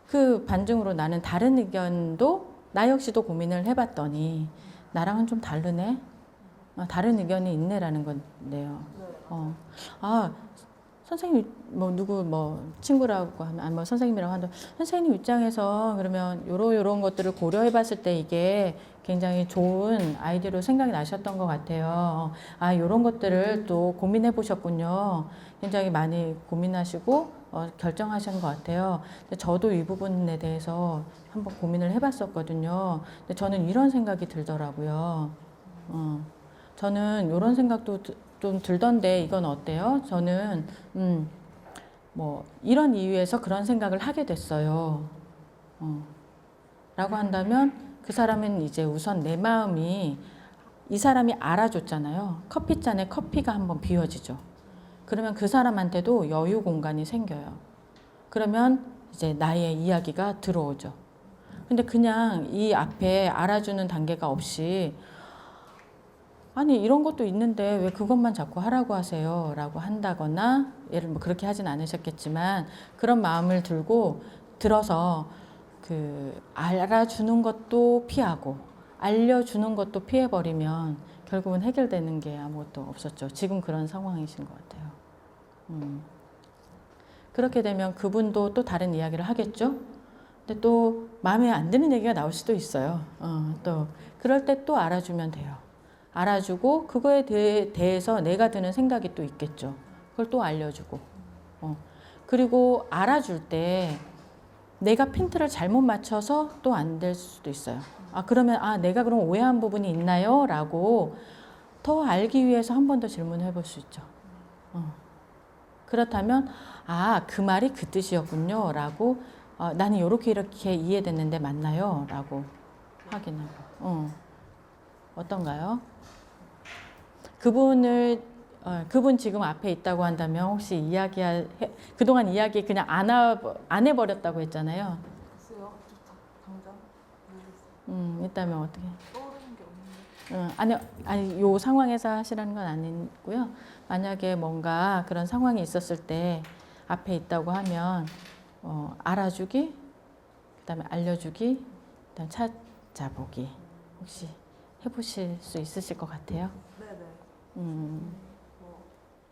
그 반증으로 나는 다른 의견도 나 역시도 고민을 해봤더니 나랑은 좀 다르네. 다른 의견이 있네라는 건데요. 선생님 누구 친구라고 하면 뭐 선생님이라고 한다. 선생님 입장에서 그러면 요런 것들을 고려해 봤을 때 이게 굉장히 좋은 아이디어로 생각이 나셨던 것 같아요. 요런 것들을 또 고민해 보셨군요. 굉장히 많이 고민하시고 결정하신 것 같아요. 근데 저도 이 부분에 대해서 한번 고민을 해봤었거든요. 근데 저는 이런 생각이 들더라고요. 저는 이런 생각도 좀 들던데 이건 어때요? 저는 이런 이유에서 그런 생각을 하게 됐어요. 라고 한다면 그 사람은 이제 우선 내 마음이 이 사람이 알아줬잖아요. 커피잔에 커피가 한번 비워지죠. 그러면 그 사람한테도 여유 공간이 생겨요. 그러면 이제 나의 이야기가 들어오죠. 근데 그냥 이 앞에 알아주는 단계가 없이 아니 이런 것도 있는데 왜 그것만 자꾸 하라고 하세요? 라고 한다거나 그렇게 하진 않으셨겠지만 그런 마음을 들어서 알아주는 것도 피하고 알려주는 것도 피해버리면 결국은 해결되는 게 아무것도 없었죠. 지금 그런 상황이신 것 같아요. 그렇게 되면 그분도 또 다른 이야기를 하겠죠. 근데 또 마음에 안 드는 얘기가 나올 수도 있어요. 또 그럴 때 또 알아주면 돼요. 알아주고 그거에 대해서 내가 드는 생각이 또 있겠죠. 그걸 또 알려주고. 그리고 알아줄 때 내가 핀트를 잘못 맞춰서 또 안 될 수도 있어요. 그러면 내가 그럼 오해한 부분이 있나요? 라고 더 알기 위해서 한 번 더 질문해 볼 수 있죠. 그렇다면 그 말이 그 뜻이었군요. 라고 나는 이렇게 이해됐는데 맞나요? 라고 확인하고. 어떤가요? 그분 지금 앞에 있다고 한다면 혹시 그동안 이야기 그냥 안 해버렸다고 했잖아요. 글쎄요, 당장 있다면 어떻게? 떠오르는 게 없는데. 아니, 요 상황에서 하시라는 건 아니고요. 만약에 뭔가 그런 상황이 있었을 때 앞에 있다고 하면, 알아주기, 그 다음에 알려주기, 그 다음에 찾아보기. 혹시 해보실 수 있으실 것 같아요? 네네.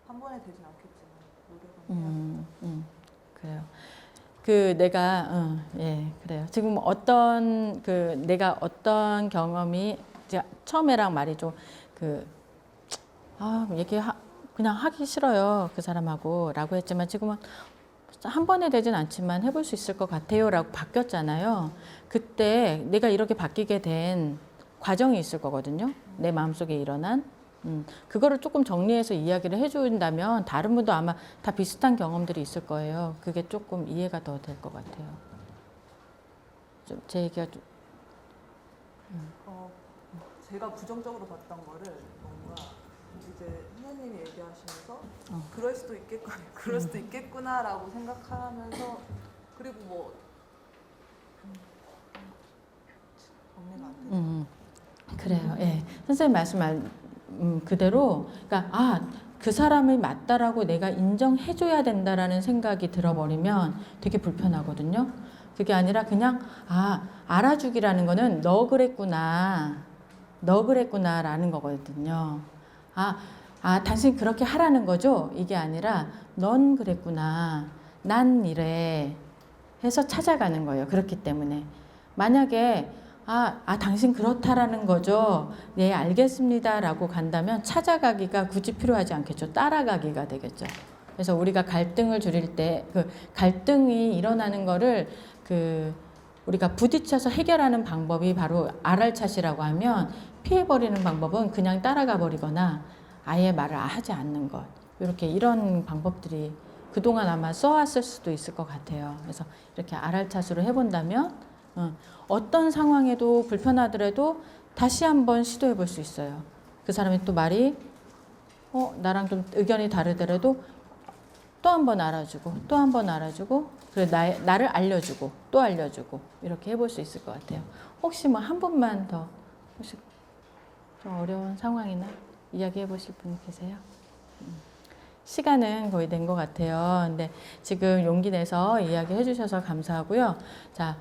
한 번에 되진 않겠지만 노력은 해야 그래요. 그래요. 지금 내가 어떤 경험이, 제가 처음에랑 말이 좀, 그냥 하기 싫어요. 그 사람하고. 라고 했지만 지금은 한 번에 되진 않지만 해볼 수 있을 것 같아요. 라고 바뀌었잖아요. 그때 내가 이렇게 바뀌게 된 과정이 있을 거거든요. 내 마음속에 일어난. 그거를 조금 정리해서 이야기를 해준다면 다른 분도 아마 다 비슷한 경험들이 있을 거예요. 그게 조금 이해가 더 될 것 같아요. 좀 제 얘기가 좀. 제가 부정적으로 봤던 거를 뭔가 이제 선생님이 얘기하시면서 그럴 수도 있겠구나라고 생각하면서 그리고 뭐 정리가 안 되죠. 그래요. 예. 선생님 말씀 그대로, 그러니까 그 사람이 맞다라고 내가 인정해줘야 된다라는 생각이 들어버리면 되게 불편하거든요. 그게 아니라 그냥 알아주기라는 거는 너 그랬구나라는 거거든요. 당신 그렇게 하라는 거죠. 이게 아니라 넌 그랬구나, 난 이래 해서 찾아가는 거예요. 그렇기 때문에 만약에 당신 그렇다라는 거죠. 네, 알겠습니다. 라고 간다면 찾아가기가 굳이 필요하지 않겠죠. 따라가기가 되겠죠. 그래서 우리가 갈등을 줄일 때, 갈등이 일어나는 거를, 우리가 부딪혀서 해결하는 방법이 바로 알알차시라고 하면 피해버리는 방법은 그냥 따라가 버리거나 아예 말을 하지 않는 것. 이런 방법들이 그동안 아마 써왔을 수도 있을 것 같아요. 그래서 이렇게 알알차수로 해본다면, 어떤 상황에도 불편하더라도 다시 한번 시도해 볼 수 있어요. 그 사람이 또 말이 나랑 좀 의견이 다르더라도 또 한 번 알아주고 또 한 번 알아주고 나를 알려주고 또 알려주고 이렇게 해볼 수 있을 것 같아요. 혹시 뭐 한 번만 더 혹시 좀 어려운 상황이나 이야기해 보실 분 계세요? 시간은 거의 된 것 같아요. 근데 지금 용기 내서 이야기해 주셔서 감사하고요. 자,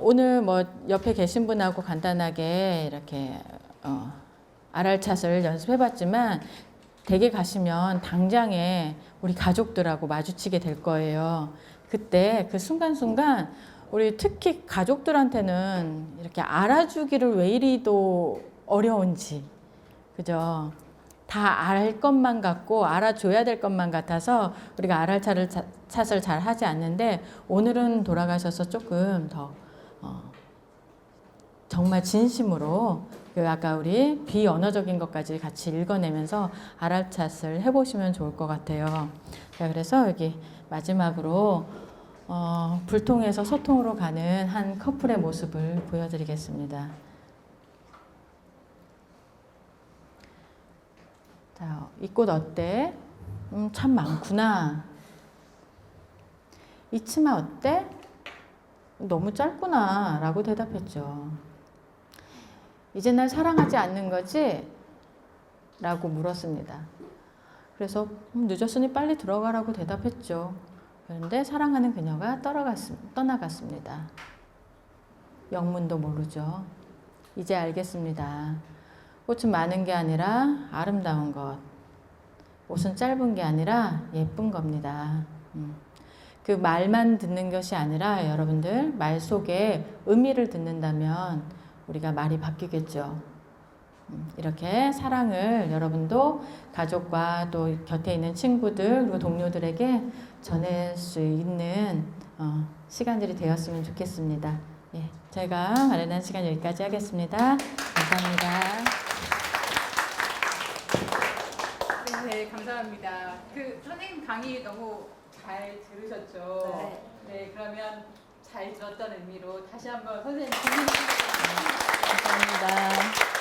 오늘 뭐 옆에 계신 분하고 간단하게 이렇게 알알찻을 연습해 봤지만 댁에 가시면 당장에 우리 가족들하고 마주치게 될 거예요. 그때 그 순간순간 우리 특히 가족들한테는 이렇게 알아주기를 왜 이리도 어려운지, 그죠? 다 알 것만 같고 알아줘야 될 것만 같아서 우리가 알알찻을 잘 하지 않는데 오늘은 돌아가셔서 조금 더 정말 진심으로 아까 우리 비언어적인 것까지 같이 읽어내면서 알알찻을 해보시면 좋을 것 같아요. 자, 그래서 여기 마지막으로 불통에서 소통으로 가는 한 커플의 모습을 보여드리겠습니다. 자, 이 꽃 어때? 참 많구나. 이 치마 어때? 너무 짧구나 라고 대답했죠. 이제 날 사랑하지 않는 거지? 라고 물었습니다. 그래서 늦었으니 빨리 들어가라고 대답했죠. 그런데 사랑하는 그녀가 떠나갔습니다. 영문도 모르죠. 이제 알겠습니다. 꽃은 많은 게 아니라 아름다운 것. 옷은 짧은 게 아니라 예쁜 겁니다. 그 말만 듣는 것이 아니라 여러분들 말 속에 의미를 듣는다면 우리가 말이 바뀌겠죠. 이렇게 사랑을 여러분도 가족과 또 곁에 있는 친구들 그리고 동료들에게 전할 수 있는 시간들이 되었으면 좋겠습니다. 예, 제가 마련한 시간 여기까지 하겠습니다. 감사합니다. 네, 감사합니다. 그 선생님 강의 너무 잘 들으셨죠? 네, 그러면 잘 들었다는 의미로 다시 한번 선생님 감사합니다.